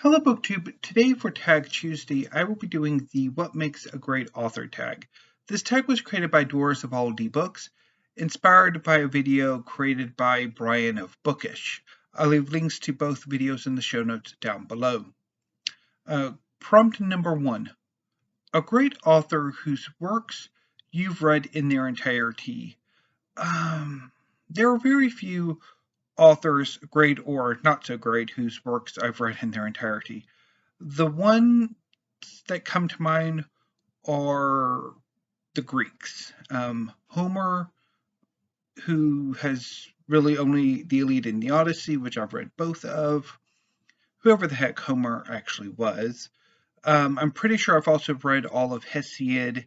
Hello BookTube. Today for Tag Tuesday, I will be doing the What Makes a Great Author tag. This tag was created by Doris of All D Books, inspired by a video created by Brian of Bookish. I'll leave links to both videos in the show notes down below. Prompt number 1. A great author whose works you've read in their entirety. There are very few authors, great or not so great, whose works I've read in their entirety. The ones that come to mind are the Greeks. Homer, who has really only the Iliad and the Odyssey, which I've read both of. Whoever the heck Homer actually was. I'm pretty sure I've also read all of Hesiod's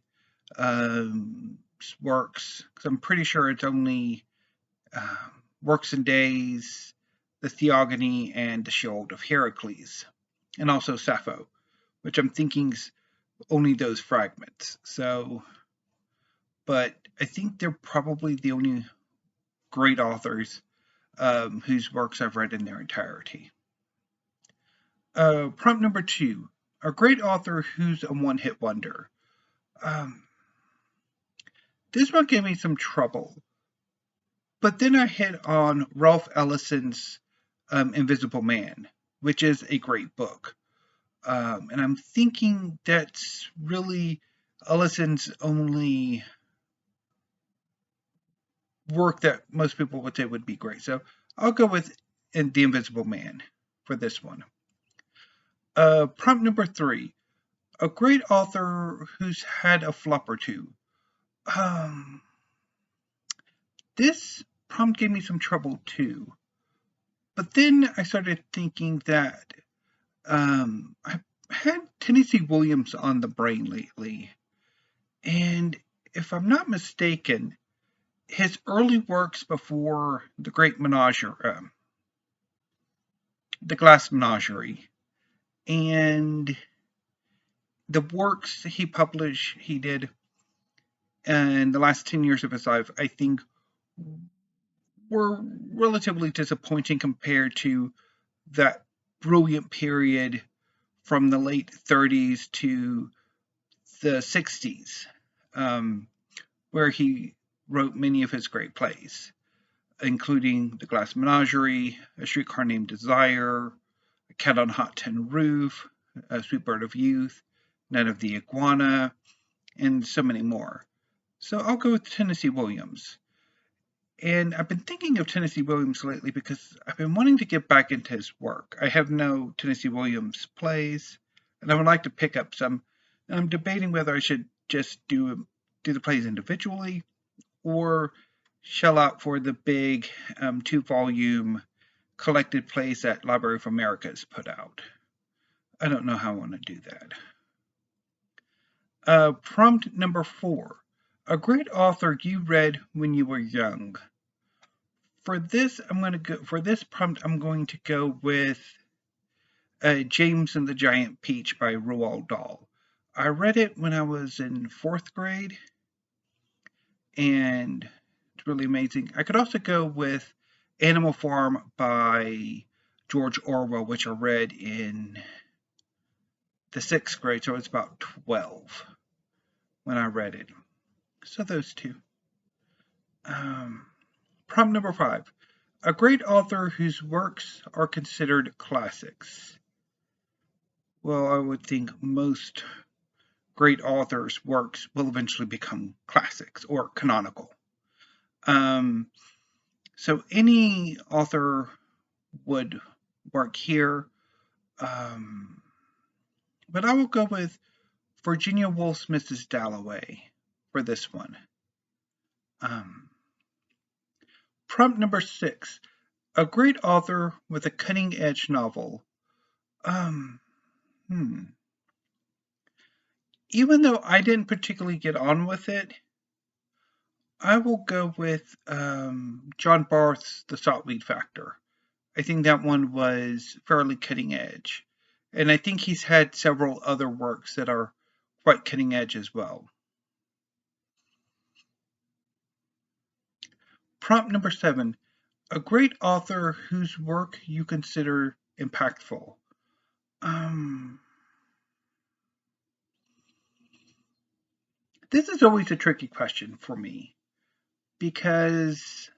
works, because I'm pretty sure it's only Works and Days, the Theogony, and the Shield of Heracles, and also Sappho, which I'm thinking's only those fragments. But I think they're probably the only great authors whose works I've read in their entirety. Prompt number 2. A great author who's a one-hit wonder. This one gave me some trouble, but then I hit on Ralph Ellison's Invisible Man, which is a great book. And I'm thinking that's really Ellison's only work that most people would say would be great. So I'll go with The Invisible Man for this one. Prompt number 3. A great author who's had a flop or two. This prompt gave me some trouble too. But then I started thinking that I've had Tennessee Williams on the brain lately. And if I'm not mistaken, his early works before the Great Menagerie, the Glass Menagerie, and the works he did in the last 10 years of his life, I think were relatively disappointing compared to that brilliant period from the late 30s to the 60s, where he wrote many of his great plays, including The Glass Menagerie, A Streetcar Named Desire, A Cat on a Hot Tin Roof, A Sweet Bird of Youth, Night of the Iguana, and so many more. So I'll go with Tennessee Williams. And I've been thinking of Tennessee Williams lately because I've been wanting to get back into his work. I have no Tennessee Williams plays, and I would like to pick up some. And I'm debating whether I should just do the plays individually or shell out for the big 2-volume collected plays that Library of America has put out. I don't know how I want to do that. Prompt number 4. A great author you read when you were young. For this prompt, I'm going to go with James and the Giant Peach by Roald Dahl. I read it when I was in 4th grade, and it's really amazing. I could also go with Animal Farm by George Orwell, which I read in the 6th grade, so I was about 12 when I read it. So those two. Prompt number 5. A great author whose works are considered classics. Well, I would think most great authors' works will eventually become classics or canonical. So any author would work here. But I will go with Virginia Woolf's Mrs. Dalloway for this one. Prompt number 6. A great author with a cutting-edge novel. Even though I didn't particularly get on with it, I will go with John Barth's The Saltweed Factor. I think that one was fairly cutting edge. And I think he's had several other works that are quite cutting edge as well. Prompt number 7. A great author whose work you consider impactful. This is always a tricky question for me because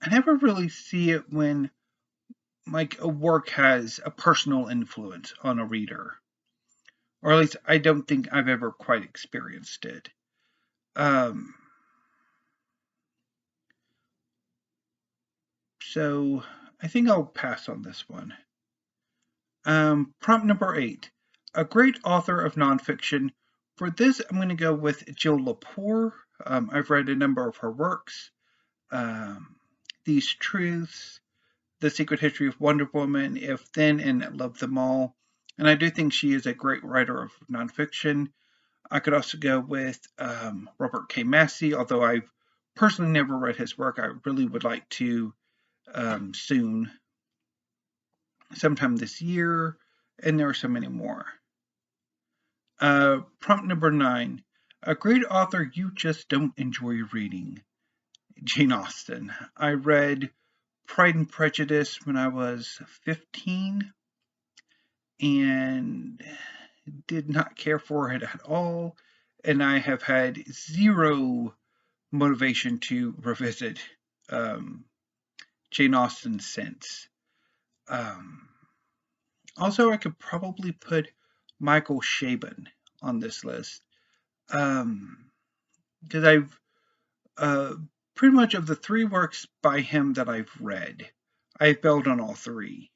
I never really see it when like a work has a personal influence on a reader, or at least I don't think I've ever quite experienced it. So I think I'll pass on this one. Prompt number 8. A great author of nonfiction. For this, I'm going to go with Jill Lepore. I've read a number of her works. These Truths, The Secret History of Wonder Woman, If Then, and Love Them All. And I do think she is a great writer of nonfiction. I could also go with Robert K. Massey, although I've personally never read his work. I really would like to soon, sometime this year, and there are so many more. Prompt number 9. A great author you just don't enjoy reading. Jane Austen. I read Pride and Prejudice when I was 15 and did not care for it at all. And I have had zero motivation to revisit Jane Austen since. Also, I could probably put Michael Chabon on this list because I've pretty much of the 3 works by him that I've read, I've bailed on all 3.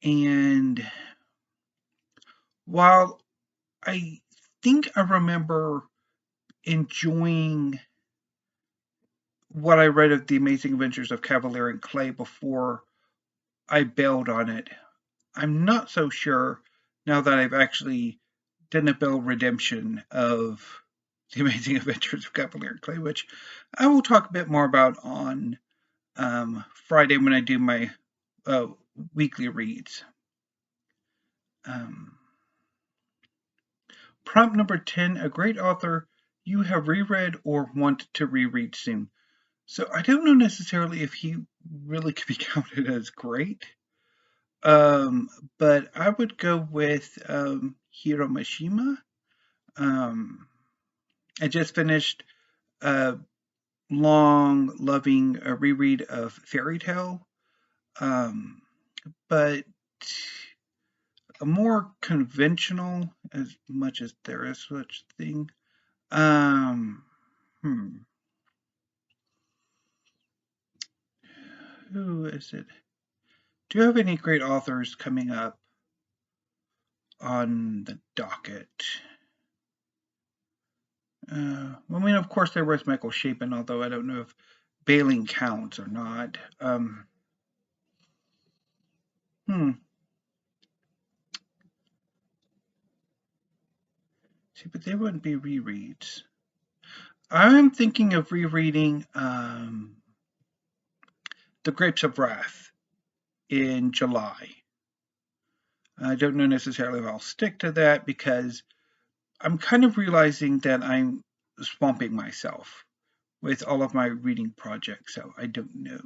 And while I think I remember enjoying what I read of The Amazing Adventures of Cavalier and Clay before I bailed on it, I'm not so sure now that I've actually done a bill redemption of The Amazing Adventures of Cavalier and Clay, which I will talk a bit more about on Friday when I do my weekly reads. Prompt number 10, a great author you have reread or want to reread soon. So I don't know necessarily if he really could be counted as great, but I would go with Hiro Mishima. I just finished a long, loving reread of Fairy Tale, but a more conventional, as much as there is such thing. Who is it? Do you have any great authors coming up on the docket? I mean, of course, there was Michael Chabon, although I don't know if bailing counts or not. See, but they wouldn't be rereads. I'm thinking of rereading The Grapes of Wrath in July. I don't know necessarily if I'll stick to that because I'm kind of realizing that I'm swamping myself with all of my reading projects, so I don't know.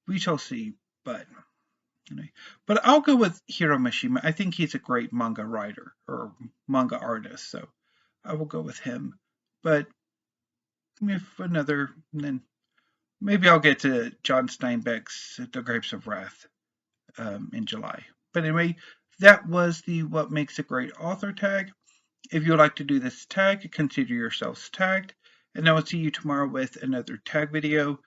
We shall see, but anyway. But I'll go with Hiro Mishima. I think he's a great manga writer or manga artist, so I will go with him. But if another, then maybe I'll get to John Steinbeck's The Grapes of Wrath in July. But anyway, that was the What Makes a Great Author tag. If you would like to do this tag, consider yourselves tagged. And I will see you tomorrow with another tag video.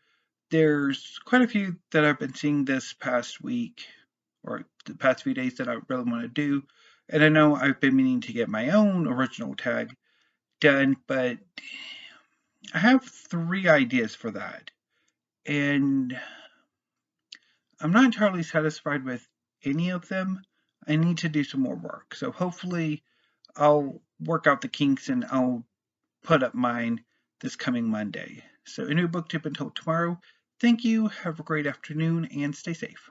There's quite a few that I've been seeing this past week or the past few days that I really want to do. And I know I've been meaning to get my own original tag done, but I have 3 ideas for that. And I'm not entirely satisfied with any of them. I need to do some more work. So hopefully I'll work out the kinks and I'll put up mine this coming Monday. So a new book tip until tomorrow. Thank you. Have a great afternoon and stay safe.